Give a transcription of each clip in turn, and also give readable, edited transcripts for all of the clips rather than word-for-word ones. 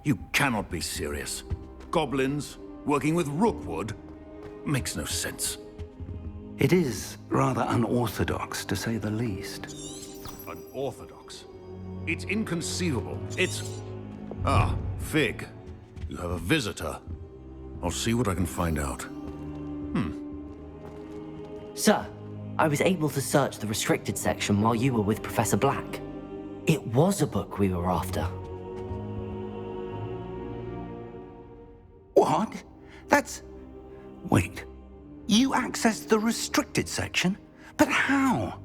You cannot be serious. Goblins working with Rookwood? Makes no sense. It is rather unorthodox, to say the least. Unorthodox? It's inconceivable. It's... Ah, Fig. You have a visitor. I'll see what I can find out. Sir, I was able to search the restricted section while you were with Professor Black. It was a book we were after. What? That's... Wait. You accessed the restricted section? But how?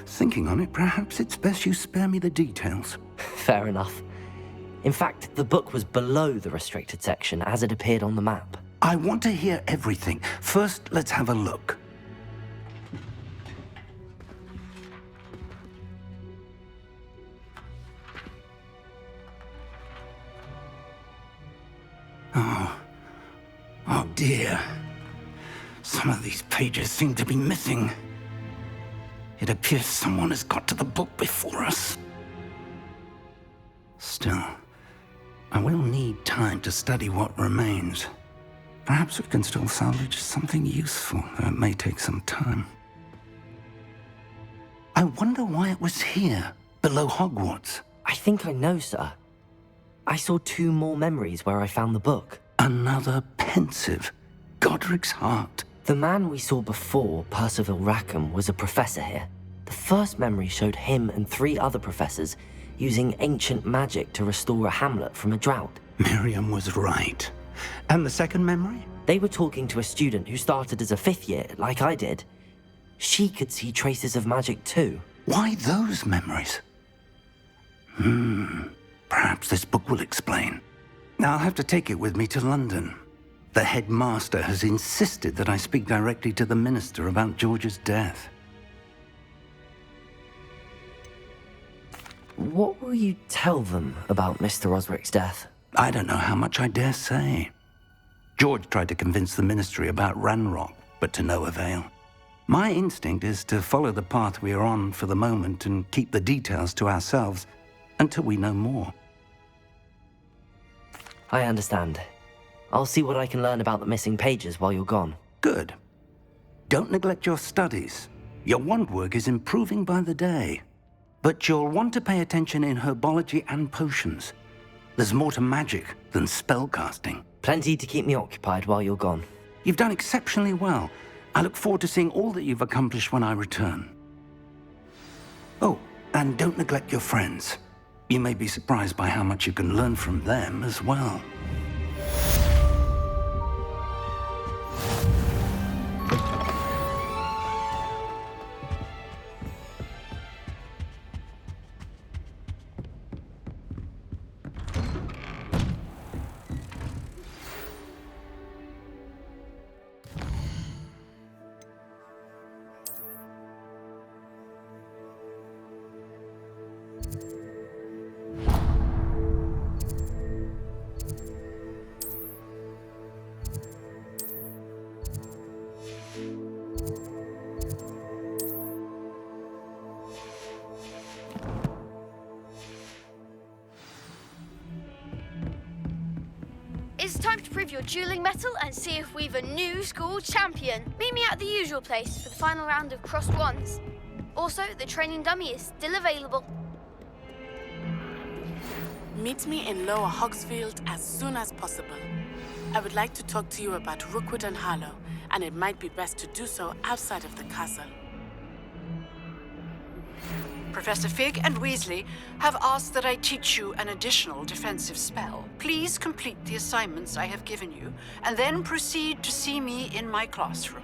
Thinking on it, perhaps it's best you spare me the details. Fair enough. In fact, the book was below the restricted section as it appeared on the map. I want to hear everything. First, let's have a look. Oh dear. Some of these pages seem to be missing. It appears someone has got to the book before us. Still, I will need time to study what remains. Perhaps we can still salvage something useful, though it may take some time. I wonder why it was here, below Hogwarts. I think I know, sir. I saw 2 more memories where I found the book. Another pensive. Godric's heart. The man we saw before, Percival Rackham, was a professor here. The first memory showed him and 3 other professors using ancient magic to restore a hamlet from a drought. Miriam was right. And the second memory? They were talking to a student who started as a 5th year, like I did. She could see traces of magic too. Why those memories? Perhaps this book will explain. Now I'll have to take it with me to London. The headmaster has insisted that I speak directly to the minister about George's death. What will you tell them about Mr. Osric's death? I don't know how much I dare say. George tried to convince the ministry about Ranrock, but to no avail. My instinct is to follow the path we are on for the moment and keep the details to ourselves until we know more. I understand. I'll see what I can learn about the missing pages while you're gone. Good. Don't neglect your studies. Your wand work is improving by the day. But you'll want to pay attention in herbology and potions. There's more to magic than spellcasting. Plenty to keep me occupied while you're gone. You've done exceptionally well. I look forward to seeing all that you've accomplished when I return. Oh, and don't neglect your friends. You may be surprised by how much you can learn from them as well. It's time to prove your dueling mettle and see if we've a new school champion. Meet me at the usual place for the final round of crossed wands. Also, the training dummy is still available. Meet me in Lower Hogsfield as soon as possible. I would like to talk to you about Rookwood and Harlow, and it might be best to do so outside of the castle. Professor Fig and Weasley have asked that I teach you an additional defensive spell. Please complete the assignments I have given you, and then proceed to see me in my classroom.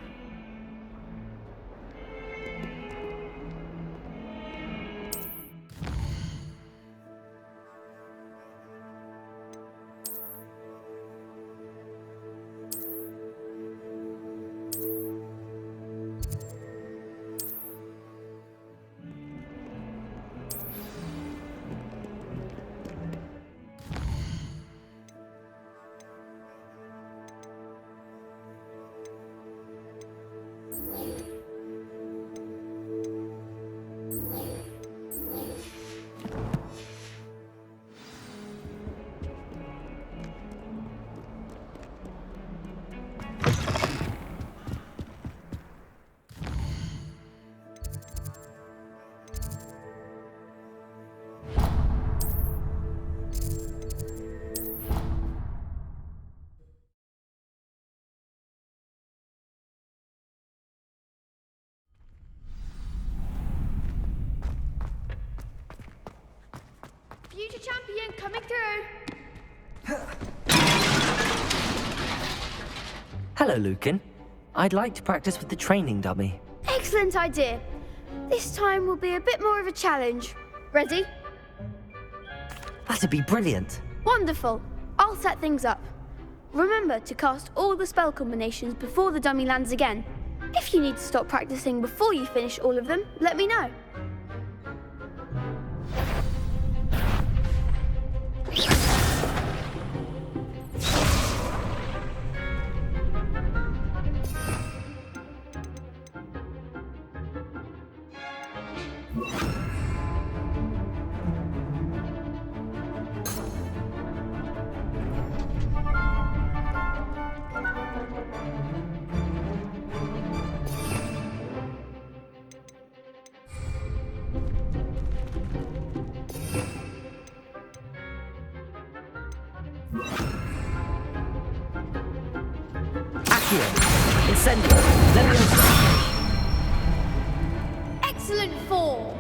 coming through. Hello, Lucan. I'd like to practice with the training dummy. Excellent idea. This time will be a bit more of a challenge. Ready? That'd be brilliant. Wonderful. I'll set things up. Remember to cast all the spell combinations before the dummy lands again. If you need to stop practicing before you finish all of them, let me know. Incendio. Leviosa. Excellent form.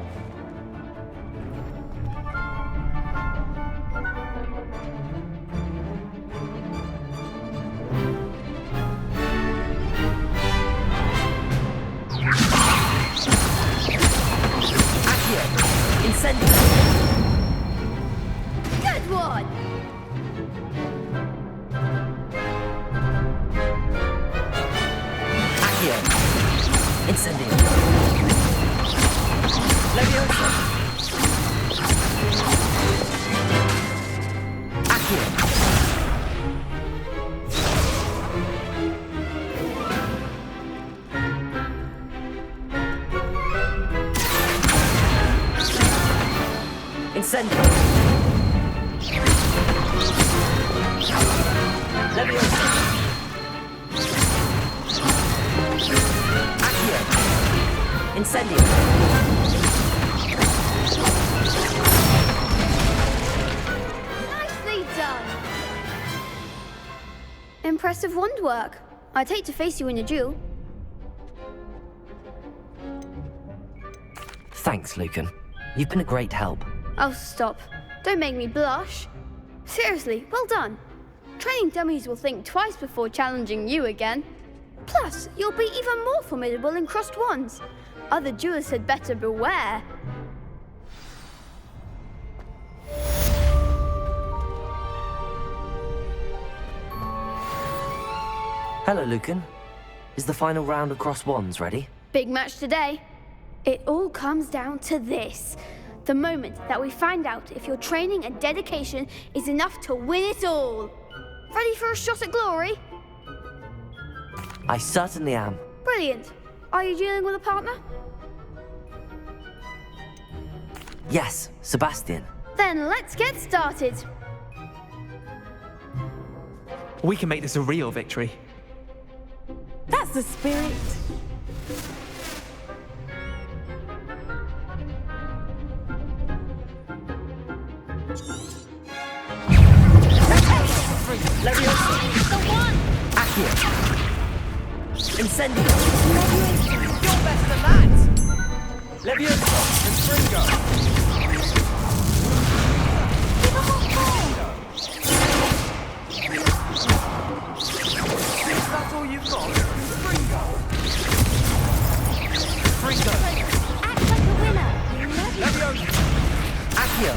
Accio. Incendio. Good one. Incendio. Leviosa. Accio. Incendio. Leviosa. Incendio. Nicely done. Impressive wand work. I'd hate to face you in a duel. Thanks, Lucan. You've been a great help. Oh, stop. Don't make me blush. Seriously, well done. Training dummies will think twice before challenging you again. Plus, you'll be even more formidable in crossed wands. Other duelists had better beware. Hello, Lucan. Is the final round of cross wands ready? Big match today. It all comes down to this. The moment that we find out if your training and dedication is enough to win it all. Ready for a shot at glory? I certainly am. Brilliant. Are you dealing with a partner? Yes, Sebastian. Then let's get started. We can make this a real victory. That's the spirit. Leviosa. The one! Accio. Incendio. You're better than that! Leviosa. Stringo! That's all you've got? Stringo! Stringo! Act like a winner. Leviosa! Accio.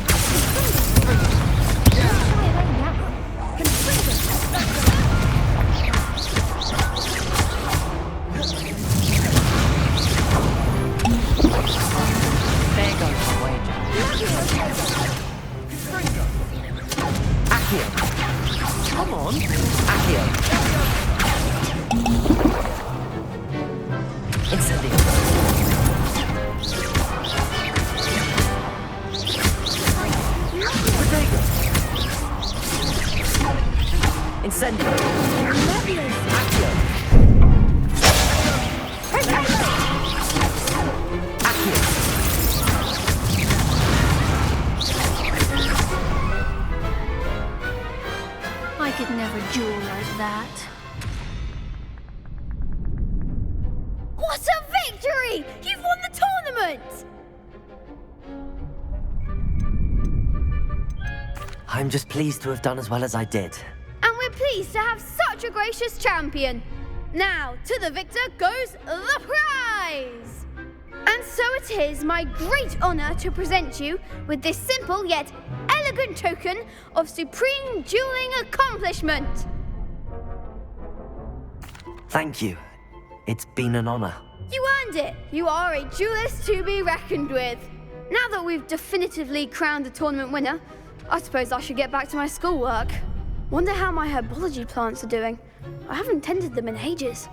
There goes my wager. Accio. Come on! Accio. Incendio. Protego. Incendio. Accio. Accio. I could never duel like that. What a victory! You've won the tournament! I'm just pleased to have done as well as I did. And we're pleased to have such a gracious champion. Now, to the victor goes the prize! And so it is my great honor to present you with this simple yet elegant token of supreme dueling accomplishment. Thank you. It's been an honor. You earned it. You are a duelist to be reckoned with. Now that we've definitively crowned the tournament winner, I suppose I should get back to my schoolwork. Wonder how my herbology plants are doing. I haven't tended them in ages.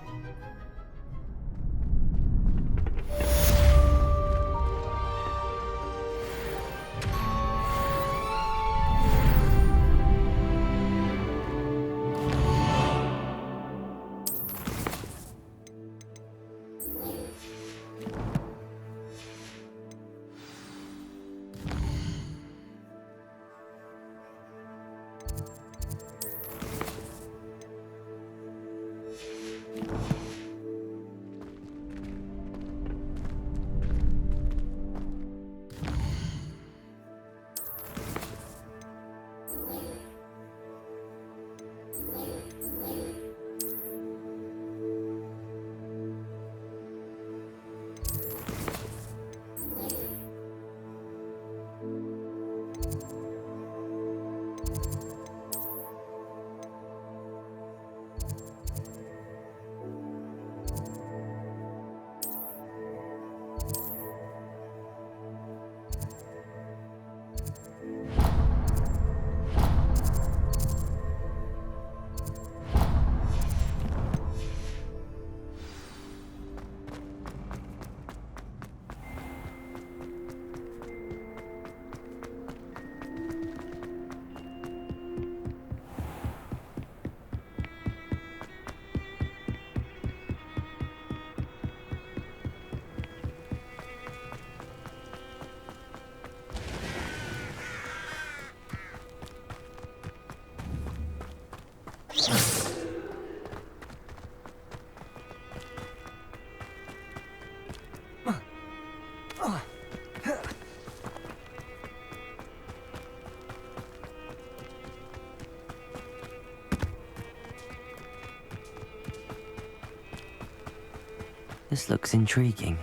This looks intriguing.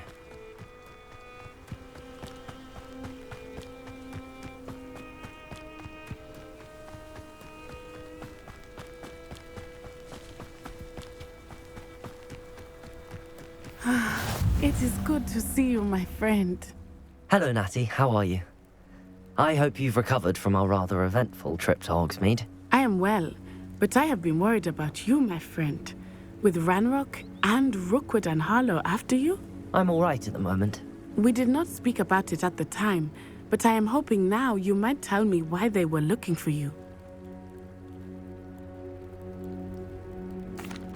It is good to see you, my friend. Hello, Natty. How are you? I hope you've recovered from our rather eventful trip to Hogsmeade. I am well, but I have been worried about you, my friend. With Ranrock and Rookwood and Harlow after you? I'm all right at the moment. We did not speak about it at the time, but I am hoping now you might tell me why they were looking for you.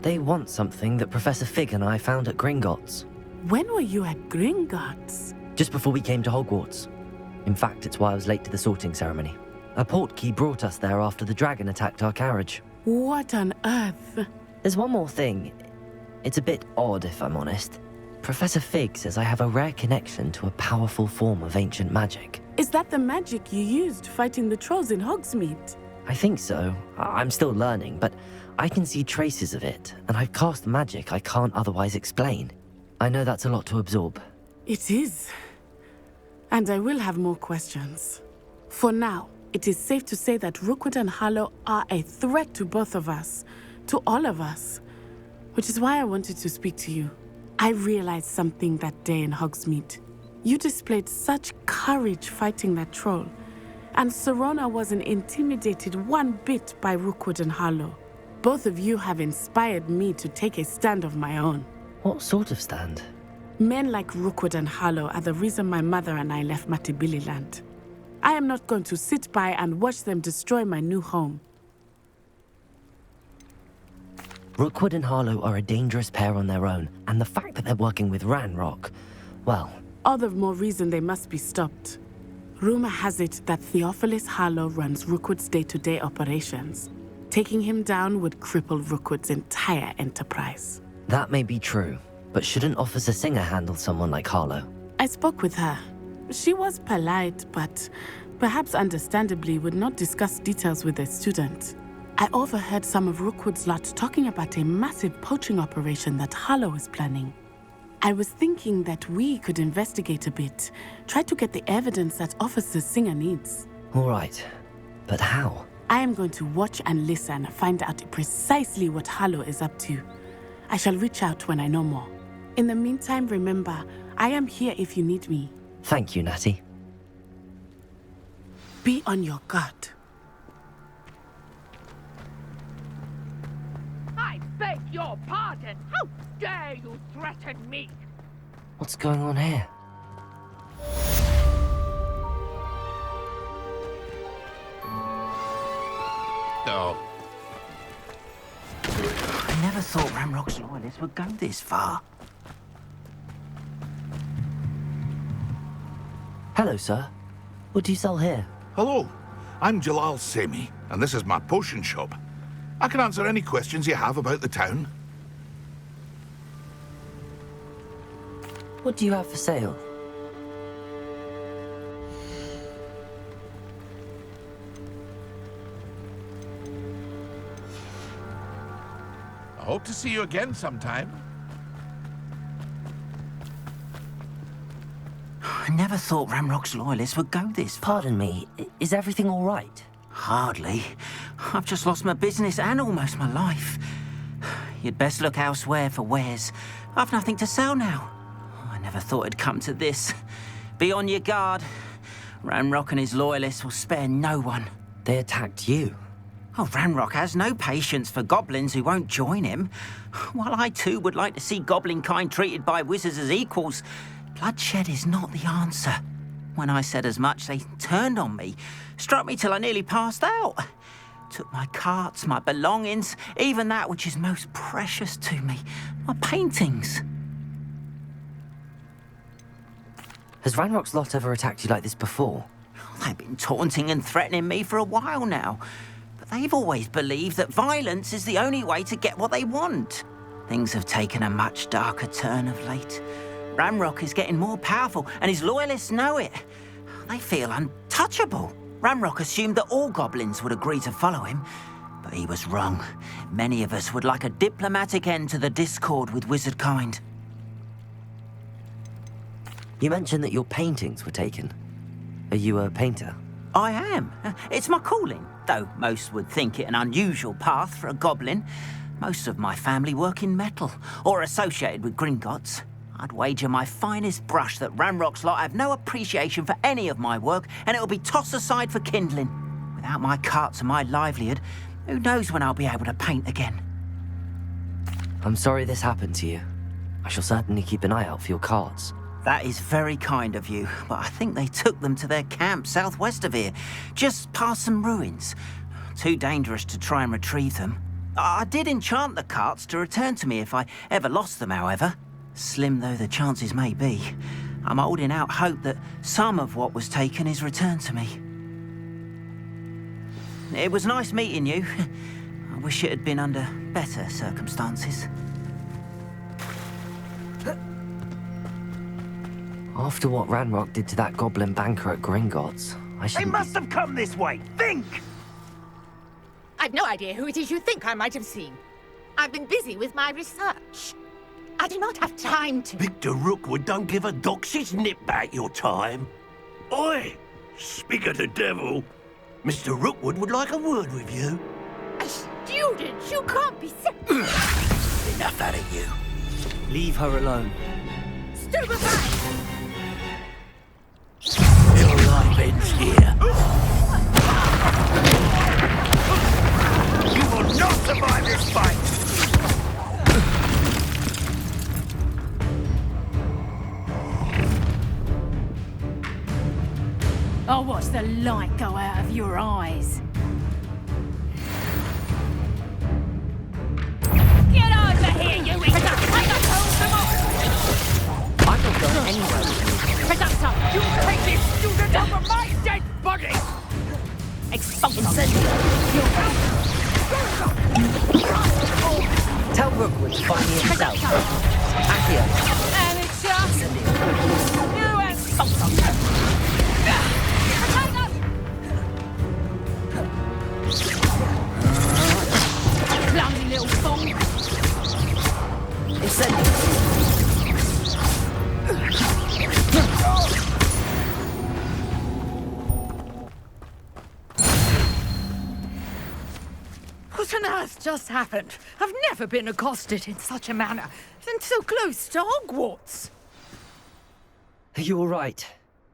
They want something that Professor Fig and I found at Gringotts. When were you at Gringotts? Just before we came to Hogwarts. In fact, it's why I was late to the sorting ceremony. A portkey brought us there after the dragon attacked our carriage. What on earth? There's one more thing. It's a bit odd, if I'm honest. Professor Fig says I have a rare connection to a powerful form of ancient magic. Is that the magic you used fighting the trolls in Hogsmeade? I think so. I'm still learning, but I can see traces of it, and I've cast magic I can't otherwise explain. I know that's a lot to absorb. It is. And I will have more questions. For now, it is safe to say that Rookwood and Harlow are a threat to both of us, to all of us, which is why I wanted to speak to you. I realized something that day in Hogsmeade. You displayed such courage fighting that troll, and Serona wasn't intimidated one bit by Rookwood and Harlow. Both of you have inspired me to take a stand of my own. What sort of stand? Men like Rookwood and Harlow are the reason my mother and I left Matabeleland. I am not going to sit by and watch them destroy my new home. Rookwood and Harlow are a dangerous pair on their own, and the fact that they're working with Ranrock, well... All the more reason they must be stopped. Rumor has it that Theophilus Harlow runs Rookwood's day-to-day operations. Taking him down would cripple Rookwood's entire enterprise. That may be true, but shouldn't Officer Singer handle someone like Harlow? I spoke with her. She was polite, but perhaps understandably, would not discuss details with a student. I overheard some of Rookwood's lot talking about a massive poaching operation that Harlow is planning. I was thinking that we could investigate a bit, try to get the evidence that Officer Singer needs. All right, but how? I am going to watch and listen, find out precisely what Harlow is up to. I shall reach out when I know more. In the meantime, remember, I am here if you need me. Thank you, Natty. Be on your guard. I beg your pardon. How dare you threaten me? What's going on here? Oh. I never thought Ramrock's loyalists would go this far. Hello, sir. What do you sell here? Hello, I'm Jalal Semi, and this is my potion shop. I can answer any questions you have about the town. What do you have for sale? I hope to see you again sometime. I never thought Ramrock's loyalists would go this far. Pardon me, is everything all right? Hardly. I've just lost my business and almost my life. You'd best look elsewhere for wares. I've nothing to sell now. I never thought it'd come to this. Be on your guard. Ramrock and his loyalists will spare no one. They attacked you. Oh, Ranrock has no patience for goblins who won't join him. While I too would like to see goblin kind treated by wizards as equals, bloodshed is not the answer. When I said as much, they turned on me, struck me till I nearly passed out. Took my carts, my belongings, even that which is most precious to me, my paintings. Has Ranrock's lot ever attacked you like this before? They've been taunting and threatening me for a while now. They've always believed that violence is the only way to get what they want. Things have taken a much darker turn of late. Ramrock is getting more powerful, and his loyalists know it. They feel untouchable. Ramrock assumed that all goblins would agree to follow him, but he was wrong. Many of us would like a diplomatic end to the discord with wizard kind. You mentioned that your paintings were taken. Are you a painter? I am. It's my calling, though most would think it an unusual path for a goblin. Most of my family work in metal, or associated with Gringotts. I'd wager my finest brush that Ramrock's lot have no appreciation for any of my work, and it'll be tossed aside for kindling. Without my carts and my livelihood, who knows when I'll be able to paint again? I'm sorry this happened to you. I shall certainly keep an eye out for your carts. That is very kind of you, but I think they took them to their camp southwest of here, just past some ruins. Too dangerous to try and retrieve them. I did enchant the carts to return to me if I ever lost them, however. Slim though the chances may be, I'm holding out hope that some of what was taken is returned to me. It was nice meeting you. I wish it had been under better circumstances. After what Ranrock did to that goblin banker at Gringotts, I should. They must have come this way. Think! I've no idea who it is you think I might have seen. I've been busy with my research. I do not have time to... Victor Rookwood don't give a doxy's nip back your time. Oi! Speak of the devil. Mr. Rookwood would like a word with you. A student? You can't be sick. Enough out of you. Leave her alone. Stupefy! Your life ends here. You will not survive this fight! I'll watch the light go out of your eyes. Get over here, you wizard! I got told them all! I'm not going anywhere with you. Presumptor, you take this student over my dead body! Expulsion! Tell Rookwood to find me himself. Accio. And it's just... You expulsion! clumsy little thong. What on earth just happened? I've never been accosted in such a manner, and so close to Hogwarts. Are you all right?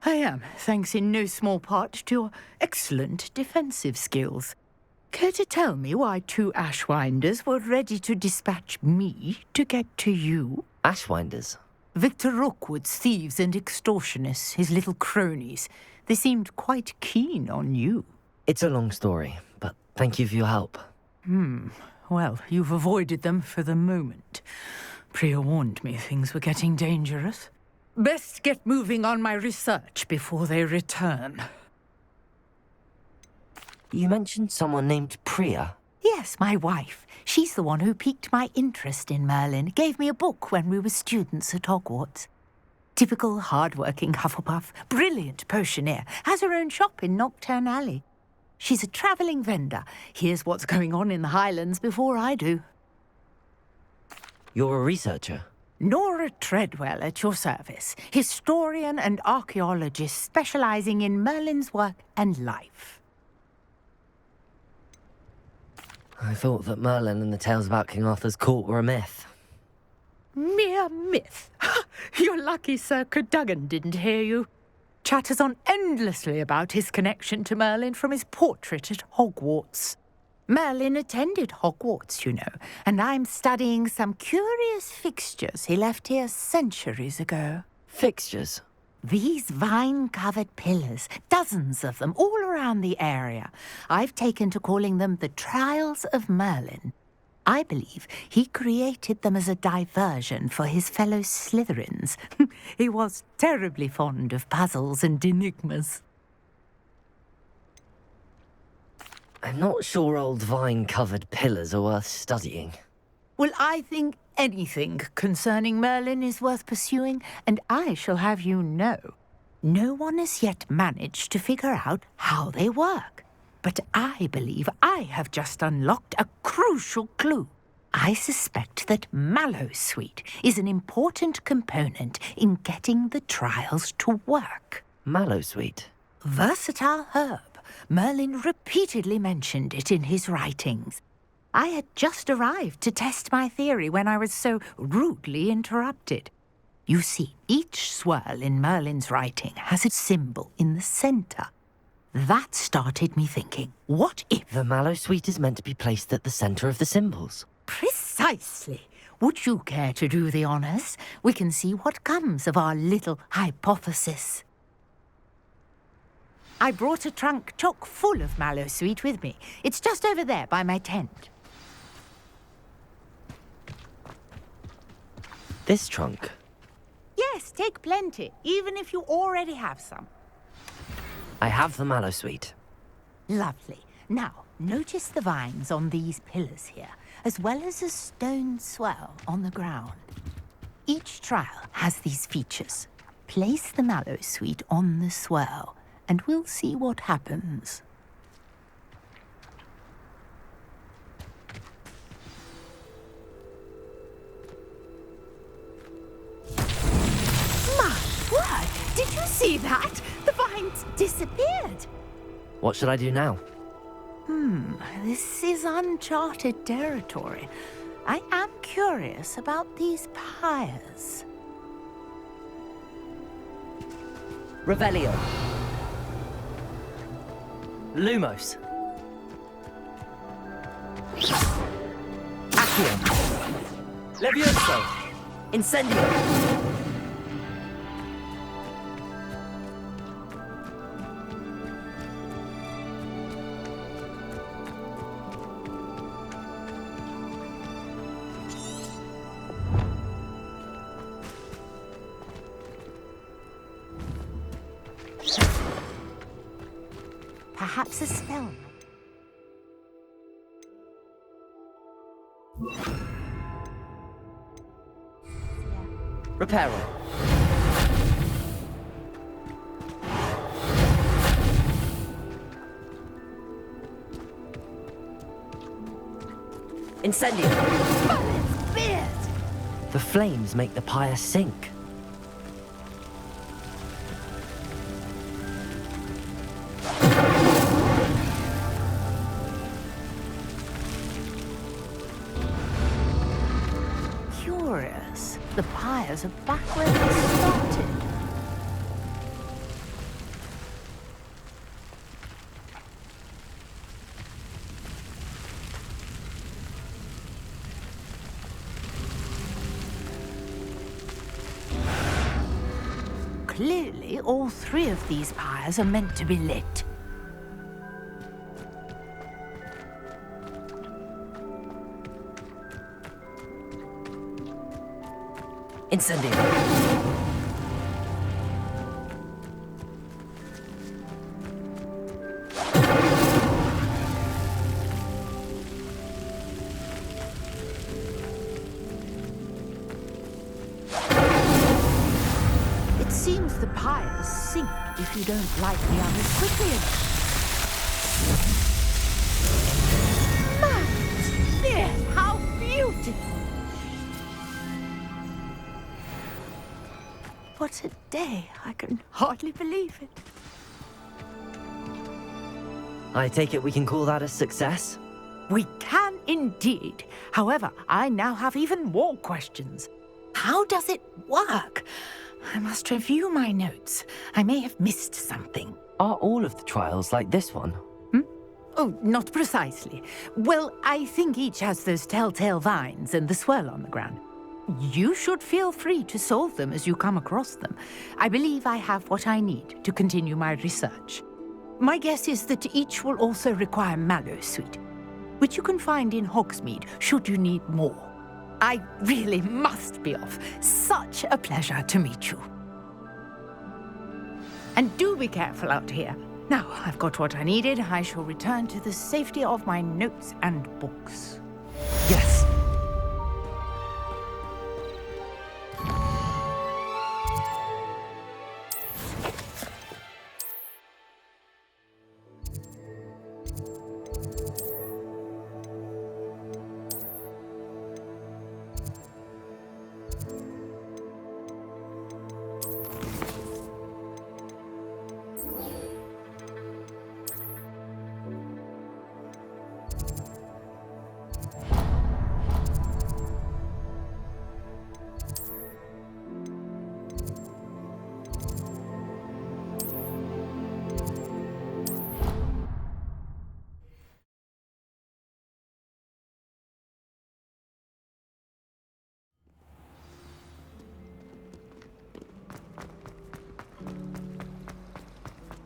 I am, thanks in no small part to your excellent defensive skills. Care to tell me why 2 Ashwinders were ready to dispatch me to get to you? Ashwinders? Victor Rookwood's thieves and extortionists, his little cronies. They seemed quite keen on you. It's a long story, but thank you for your help. Well, you've avoided them for the moment. Priya warned me things were getting dangerous. Best get moving on my research before they return. You mentioned someone named Priya. Yes, my wife. She's the one who piqued my interest in Merlin. Gave me a book when we were students at Hogwarts. Typical hard-working Hufflepuff, brilliant potioneer, has her own shop in Nocturne Alley. She's a travelling vendor. Hears what's going on in the Highlands before I do. You're a researcher? Nora Treadwell at your service. Historian and archaeologist specialising in Merlin's work and life. I thought that Merlin and the tales about King Arthur's court were a myth. Mere myth. You're lucky Sir Cadogan didn't hear you. Chatters on endlessly about his connection to Merlin from his portrait at Hogwarts. Merlin attended Hogwarts, you know, and I'm studying some curious fixtures he left here centuries ago. Fixtures? These vine-covered pillars, dozens of them, all around the area. I've taken to calling them the Trials of Merlin. I believe he created them as a diversion for his fellow Slytherins. He was terribly fond of puzzles and enigmas. I'm not sure old vine-covered pillars are worth studying. Well, I think anything concerning Merlin is worth pursuing, and I shall have you know, no one has yet managed to figure out how they work. But I believe I have just unlocked a crucial clue. I suspect that Mallowsweet is an important component in getting the trials to work. Mallowsweet? Versatile herb. Merlin repeatedly mentioned it in his writings. I had just arrived to test my theory when I was so rudely interrupted. You see, each swirl in Merlin's writing has a symbol in the centre. That started me thinking, what if... The Mallowsweet is meant to be placed at the centre of the symbols. Precisely. Would you care to do the honours? We can see what comes of our little hypothesis. I brought a trunk chock full of Mallowsweet with me. It's just over there by my tent. This trunk? Yes, take plenty, even if you already have some. I have the Mallowsweet. Lovely. Now, notice the vines on these pillars here, as well as a stone swell on the ground. Each trial has these features. Place the Mallowsweet on the swell, and we'll see what happens. My word! Did you see that? The vines disappeared. What should I do now? This is uncharted territory. I am curious about these pyres. Revelio. Lumos. Accio. Levioso. Incendio. Perhaps a spell. Reparo. Incendio! Merlin's beard! The flames make the pyre sink. Curious. The pyres are back where they started. Clearly, all three of these pyres are meant to be lit. Incendio! It seems the pyres sink if you don't light the others quickly enough. Man, there! How beautiful! What a day! I can hardly believe it. I take it we can call that a success? We can indeed. However, I now have even more questions. How does it work? I must review my notes. I may have missed something. Are all of the trials like this one? Oh, not precisely. Well, I think each has those telltale vines and the swirl on the ground. You should feel free to solve them as you come across them. I believe I have what I need to continue my research. My guess is that each will also require mallow sweet, which you can find in Hogsmeade should you need more. I really must be off. Such a pleasure to meet you. And do be careful out here. Now I've got what I needed, I shall return to the safety of my notes and books. Yes.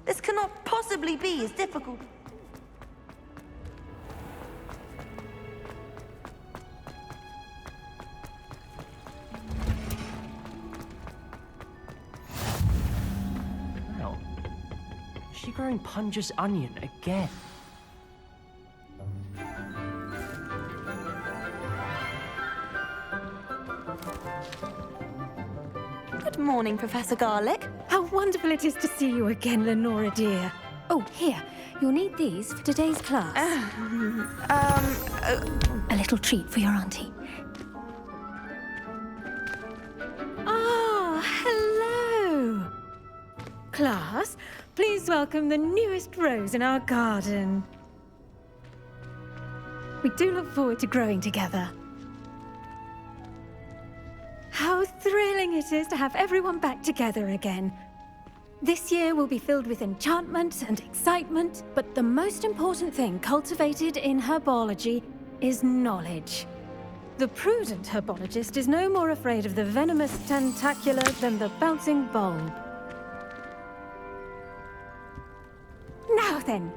This cannot possibly be as difficult. Well, is she growing Punja's onion again? Good morning, Professor Garlick. How wonderful it is to see you again, Lenora dear. Oh, here. You'll need these for today's class. A little treat for your auntie. Oh, hello. Class, please welcome the newest rose in our garden. We do look forward to growing together. How thrilling it is to have everyone back together again. This year will be filled with enchantment and excitement, but the most important thing cultivated in herbology is knowledge. The prudent herbologist is no more afraid of the venomous tentacula than the bouncing bulb. Now then,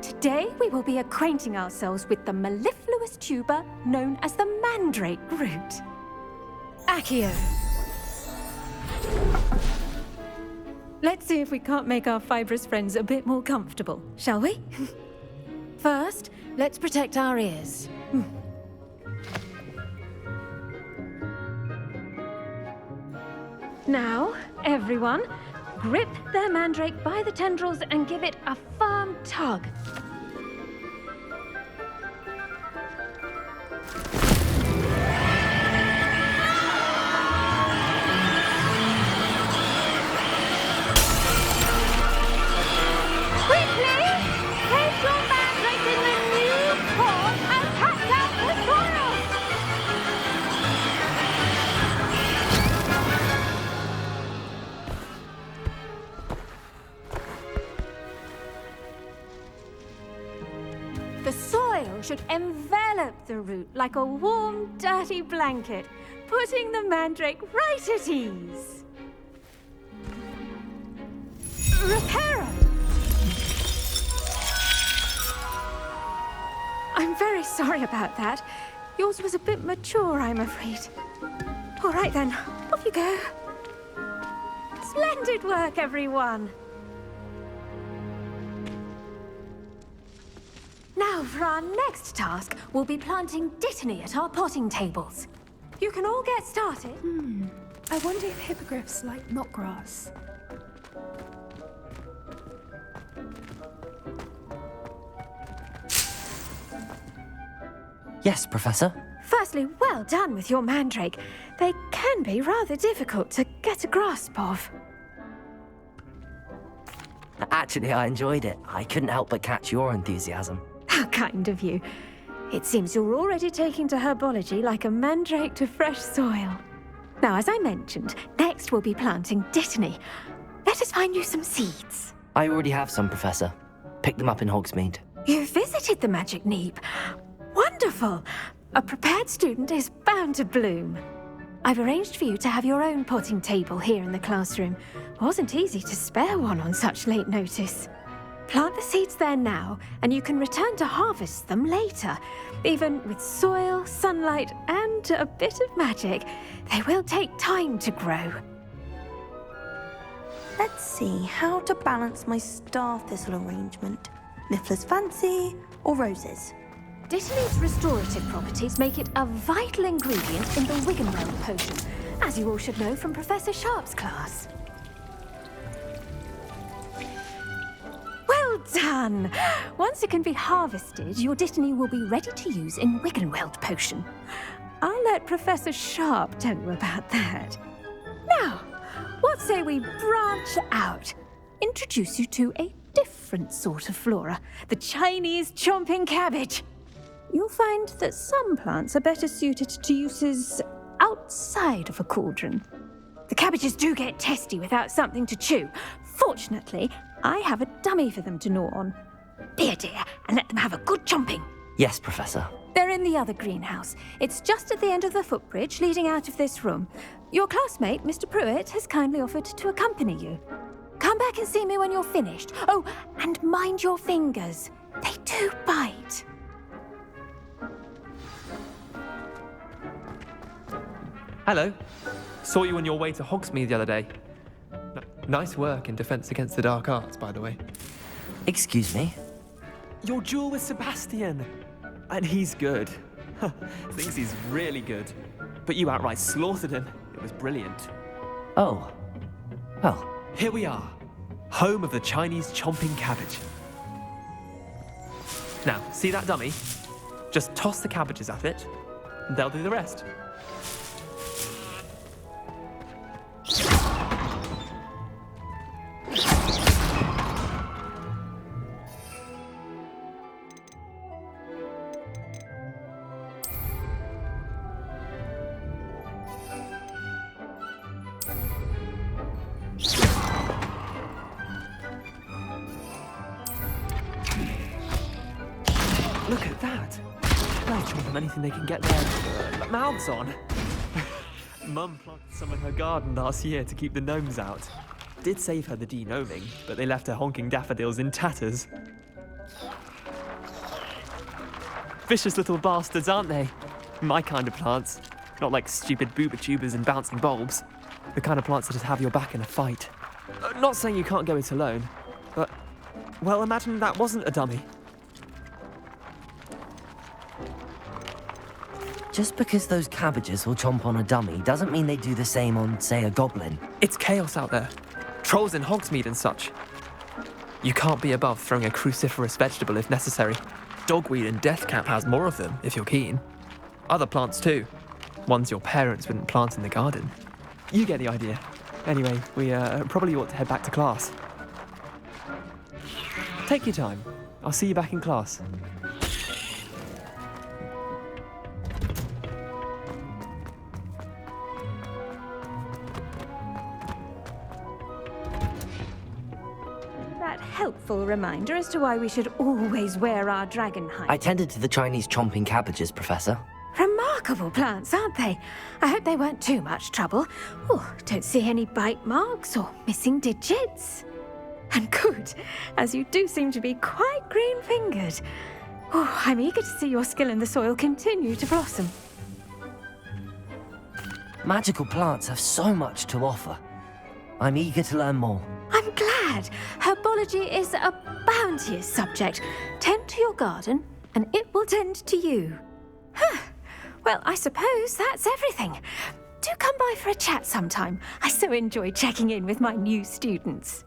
today we will be acquainting ourselves with the mellifluous tuber known as the mandrake root. Accio. Let's see if we can't make our fibrous friends a bit more comfortable, shall we? First, let's protect our ears. Now, everyone, grip their mandrake by the tendrils and give it a firm tug. should envelop the root like a warm, dirty blanket, putting the mandrake right at ease. Reparo! I'm very sorry about that. Yours was a bit mature, I'm afraid. All right then, off you go. Splendid work, everyone! Now, for our next task, we'll be planting dittany at our potting tables. You can all get started. I wonder if hippogriffs like knotgrass. Yes, Professor? Firstly, well done with your mandrake. They can be rather difficult to get a grasp of. Actually, I enjoyed it. I couldn't help but catch your enthusiasm. How kind of you. It seems you're already taking to herbology like a mandrake to fresh soil. Now, as I mentioned, next we'll be planting dittany. Let us find you some seeds. I already have some, Professor. Picked them up in Hogsmeade. You visited the Magic Neep. Wonderful! A prepared student is bound to bloom. I've arranged for you to have your own potting table here in the classroom. Wasn't easy to spare one on such late notice. Plant the seeds there now, and you can return to harvest them later. Even with soil, sunlight, and a bit of magic, they will take time to grow. Let's see how to balance my star thistle arrangement. Niffler's fancy or roses? Dittany's restorative properties make it a vital ingredient in the Wiggenweld potion, as you all should know from Professor Sharp's class. Well done! Once it can be harvested, your dittany will be ready to use in Wiggenweld potion. I'll let Professor Sharp tell you about that. Now, what say we branch out? Introduce you to a different sort of flora, the Chinese chomping cabbage. You'll find that some plants are better suited to uses outside of a cauldron. The cabbages do get testy without something to chew. Fortunately, I have a dummy for them to gnaw on. Be a dear and let them have a good chomping. Yes, Professor. They're in the other greenhouse. It's just at the end of the footbridge leading out of this room. Your classmate, Mr. Pruitt, has kindly offered to accompany you. Come back and see me when you're finished. Oh, and mind your fingers. They do bite. Hello. Saw you on your way to Hogsmeade the other day. Nice work in Defense Against the Dark Arts, by the way. Excuse me? Your duel with Sebastian. And he's good. Thinks he's really good. But you outright slaughtered him. It was brilliant. Oh. Well. Here we are. Home of the Chinese chomping cabbage. Now, see that dummy? Just toss the cabbages at it, and they'll do the rest. Look at that! They'll chomp on anything they can get their mouths on. Mum planted some in her garden last year to keep the gnomes out. Did save her the de-gnoming, but they left her honking daffodils in tatters. Vicious little bastards, aren't they? My kind of plants. Not like stupid booba tubers and bouncing bulbs. The kind of plants that just have your back in a fight. Not saying you can't go it alone, but... well, imagine that wasn't a dummy. Just because those cabbages will chomp on a dummy doesn't mean they do the same on, say, a goblin. It's chaos out there. Trolls in Hogsmeade and such. You can't be above throwing a cruciferous vegetable if necessary. Dogweed and deathcap has more of them, if you're keen. Other plants too. Ones your parents wouldn't plant in the garden. You get the idea. Anyway, we probably ought to head back to class. Take your time. I'll see you back in class. That helpful reminder as to why we should always wear our dragon hide. I tended to the Chinese chomping cabbages, Professor. Remarkable plants, aren't they? I hope they weren't too much trouble. Oh, don't see any bite marks or missing digits. And good, as you do seem to be quite green-fingered. Oh, I'm eager to see your skill in the soil continue to blossom. Magical plants have so much to offer. I'm eager to learn more. I'm glad. Herbology is a bounteous subject. Tend to your garden, and it will tend to you. Huh. Well, I suppose that's everything. Do come by for a chat sometime. I so enjoy checking in with my new students.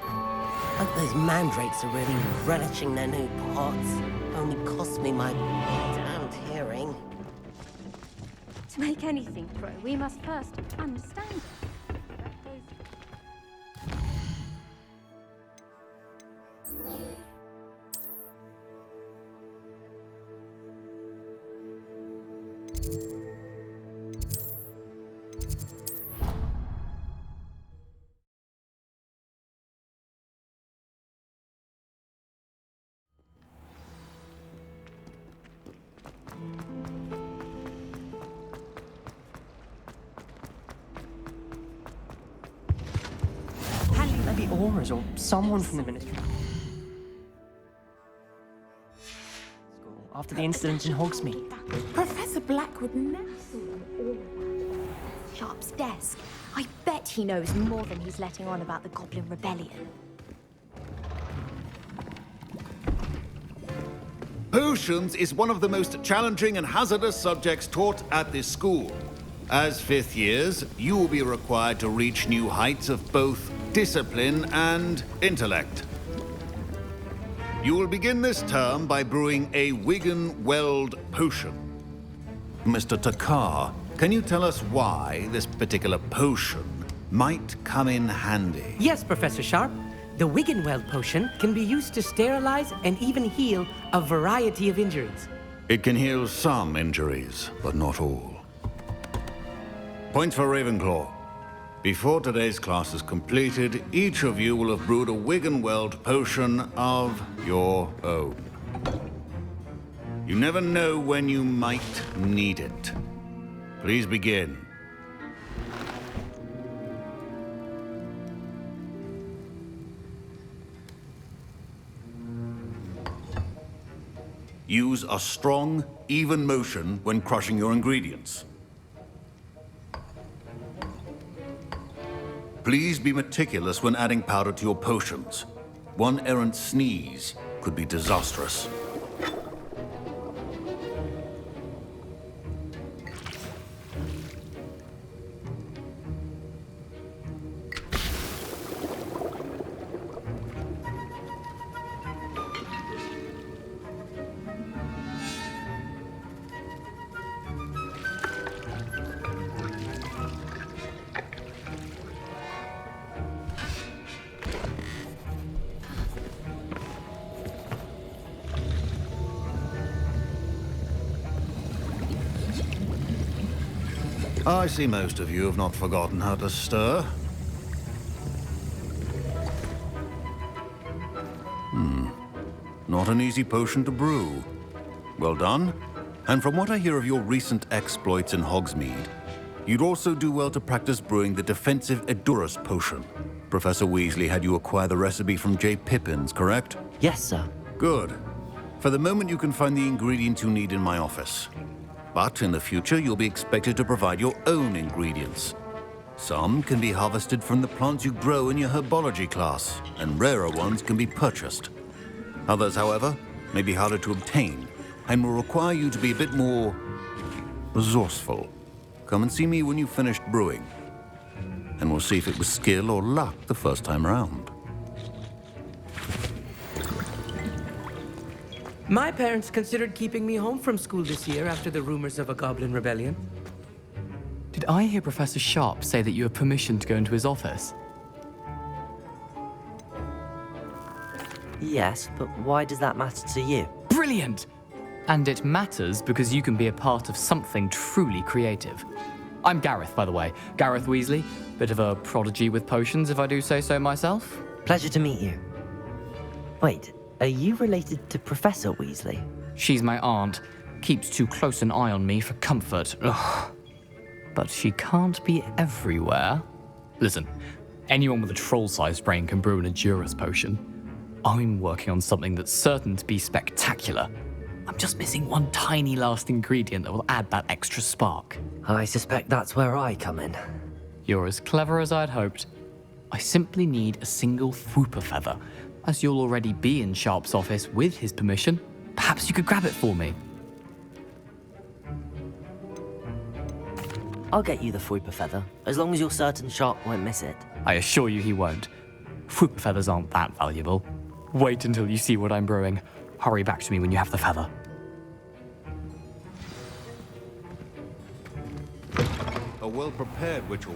Hope those mandrakes are really relishing their new pots. Only cost me my damned hearing. To make anything grow, we must first understand it. Maybe Aura's or someone from the ministry. School, after the incident in Hogsmeade. Professor Black would never. Sharp's desk. I bet he knows more than he's letting on about the Goblin Rebellion. Potions is one of the most challenging and hazardous subjects taught at this school. As fifth years, you will be required to reach new heights of both discipline and intellect. You will begin this term by brewing a Wigan-Weld potion. Mr. Takar, can you tell us why this particular potion might come in handy? Yes, Professor Sharp. The Wigan-Weld potion can be used to sterilize and even heal a variety of injuries. It can heal some injuries, but not all. Points for Ravenclaw. Before today's class is completed, each of you will have brewed a Wigan-Weld potion of your own. You never know when you might need it. Please begin. Use a strong, even motion when crushing your ingredients. Please be meticulous when adding powder to your potions. One errant sneeze could be disastrous. I see most of you have not forgotten how to stir. Not an easy potion to brew. Well done. And from what I hear of your recent exploits in Hogsmeade, you'd also do well to practice brewing the defensive Edurus potion. Professor Weasley had you acquire the recipe from J. Pippins, correct? Yes, sir. Good. For the moment, you can find the ingredients you need in my office. But in the future, you'll be expected to provide your own ingredients. Some can be harvested from the plants you grow in your herbology class, and rarer ones can be purchased. Others, however, may be harder to obtain, and will require you to be a bit more resourceful. Come and see me when you've finished brewing, and we'll see if it was skill or luck the first time around. My parents considered keeping me home from school this year after the rumors of a Goblin Rebellion. Did I hear Professor Sharp say that you have permission to go into his office? Yes, but why does that matter to you? Brilliant! And it matters because you can be a part of something truly creative. I'm Gareth, by the way. Gareth Weasley. Bit of a prodigy with potions, if I do say so myself. Pleasure to meet you. Wait, are you related to Professor Weasley? She's my aunt. Keeps too close an eye on me for comfort. Ugh. But she can't be everywhere. Listen, anyone with a troll-sized brain can brew an Endurus potion. I'm working on something that's certain to be spectacular. I'm just missing one tiny last ingredient that will add that extra spark. I suspect that's where I come in. You're as clever as I'd hoped. I simply need a single Fwooper feather. As you'll already be in Sharp's office with his permission, perhaps you could grab it for me. I'll get you the Fwooper feather, as long as you're certain Sharp won't miss it. I assure you he won't. Fwooper feathers aren't that valuable. Wait until you see what I'm brewing. Hurry back to me when you have the feather. A well-prepared witch will...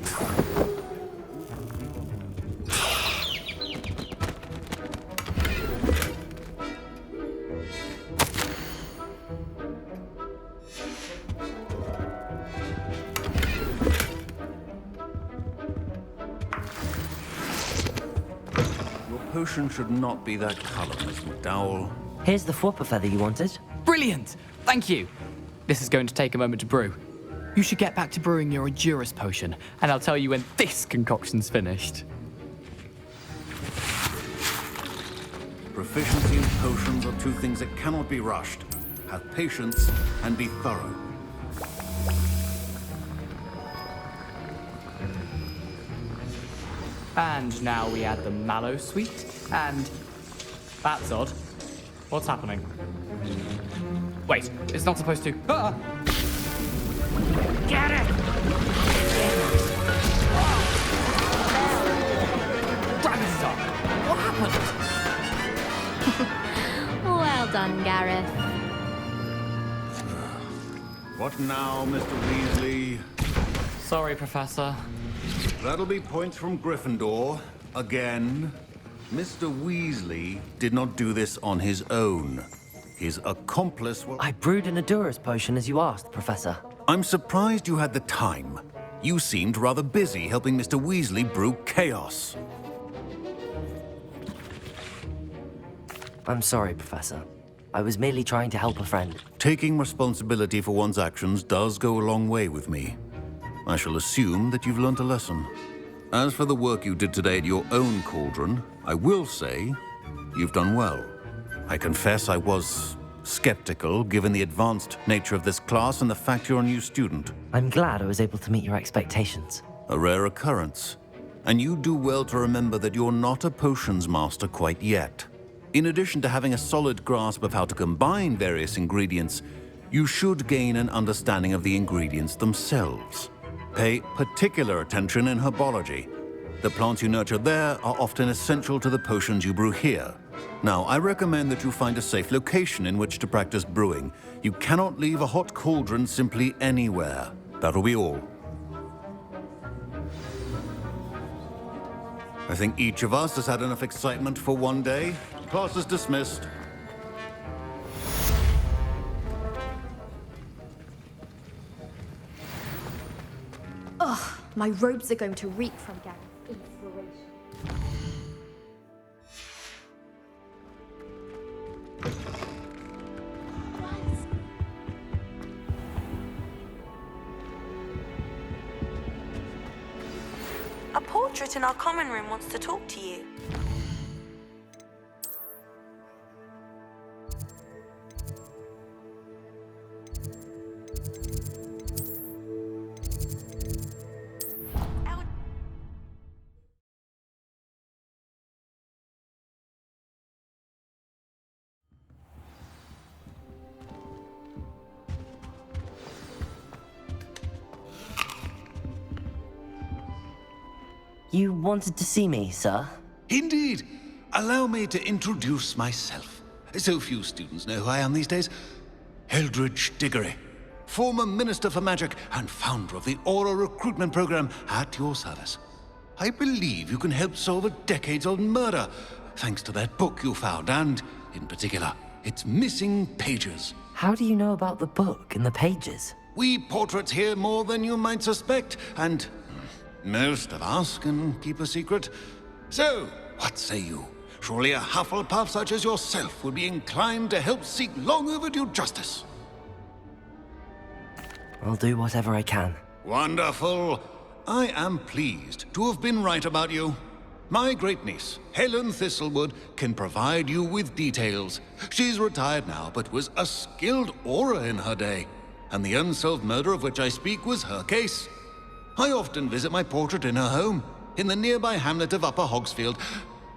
Your potion should not be that color, Miss McDowell. Here's the Fwooper feather you wanted. Brilliant! Thank you! This is going to take a moment to brew. You should get back to brewing your Endurus potion, and I'll tell you when this concoction's finished. Proficiency and potions are two things that cannot be rushed. Have patience and be thorough. And now we add the mallow sweet, and... That's odd. What's happening? Wait, it's not supposed to... Ah! Get it! Gravity Star! What happened? Well done, Gareth. What now, Mr. Weasley? Sorry, Professor. That'll be points from Gryffindor. Again. Mr. Weasley did not do this on his own. His accomplice will... I brewed an Endurus potion as you asked, Professor. I'm surprised you had the time. You seemed rather busy helping Mr. Weasley brew chaos. I'm sorry, Professor. I was merely trying to help a friend. Taking responsibility for one's actions does go a long way with me. I shall assume that you've learnt a lesson. As for the work you did today at your own cauldron, I will say you've done well. I confess I was skeptical, given the advanced nature of this class and the fact you're a new student. I'm glad I was able to meet your expectations. A rare occurrence. And you do well to remember that you're not a potions master quite yet. In addition to having a solid grasp of how to combine various ingredients, you should gain an understanding of the ingredients themselves. Pay particular attention in herbology. The plants you nurture there are often essential to the potions you brew here. Now, I recommend that you find a safe location in which to practice brewing. You cannot leave a hot cauldron simply anywhere. That'll be all. I think each of us has had enough excitement for one day. Class is dismissed. Ugh, my robes are going to reek from Gareth's inspiration. A portrait in our common room wants to talk to you. You wanted to see me, sir? Indeed. Allow me to introduce myself. So few students know who I am these days. Eldridge Diggory, former Minister for Magic and founder of the Aura Recruitment Program, at your service. I believe you can help solve a decades-old murder, thanks to that book you found, and, in particular, its missing pages. How do you know about the book and the pages? We portraits hear more than you might suspect, and most of us can keep a secret. So, what say you? Surely a Hufflepuff such as yourself would be inclined to help seek long overdue justice. I'll do whatever I can. Wonderful. I am pleased to have been right about you. My great-niece, Helen Thistlewood, can provide you with details. She's retired now, but was a skilled aura in her day. And the unsolved murder of which I speak was her case. I often visit my portrait in her home, in the nearby hamlet of Upper Hogsfield.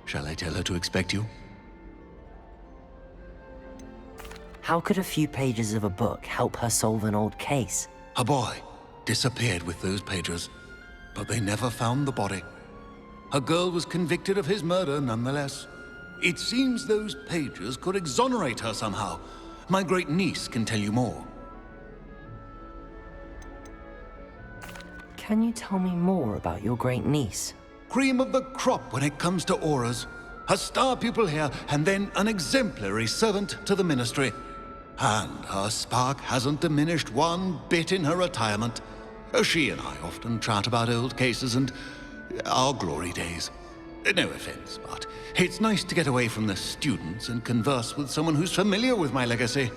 Shall I tell her to expect you? How could a few pages of a book help her solve an old case? A boy disappeared with those pages, but they never found the body. A girl was convicted of his murder nonetheless. It seems those pages could exonerate her somehow. My great-niece can tell you more. Can you tell me more about your great-niece? Cream of the crop when it comes to auras. A star pupil here, and then an exemplary servant to the ministry. And her spark hasn't diminished one bit in her retirement. She and I often chat about old cases and our glory days. No offense, but it's nice to get away from the students and converse with someone who's familiar with my legacy.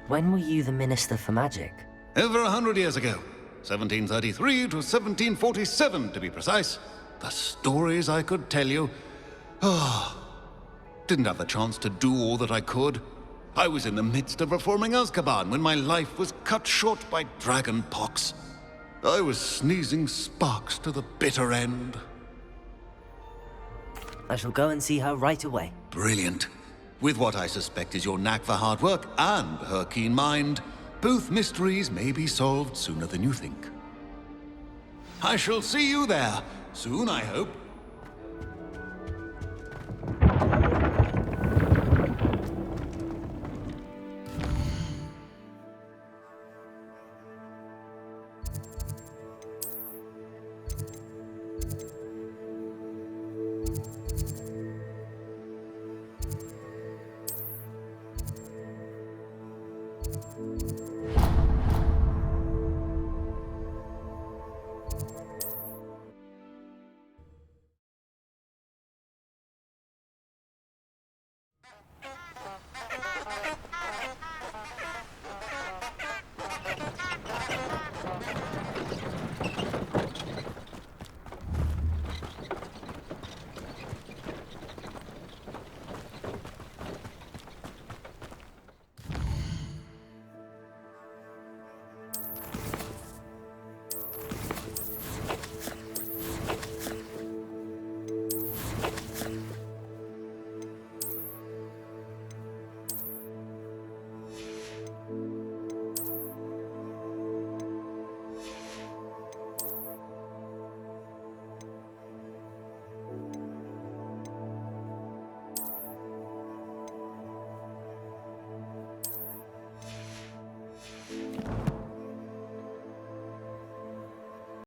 When were you the Minister for Magic? Over 100 years ago. 1733 to 1747, to be precise. The stories I could tell you. Didn't have the chance to do all that I could. I was in the midst of reforming Azkaban when my life was cut short by dragon pox. I was sneezing sparks to the bitter end. I shall go and see her right away. Brilliant. With what I suspect is your knack for hard work and her keen mind, both mysteries may be solved sooner than you think. I shall see you there, soon I hope.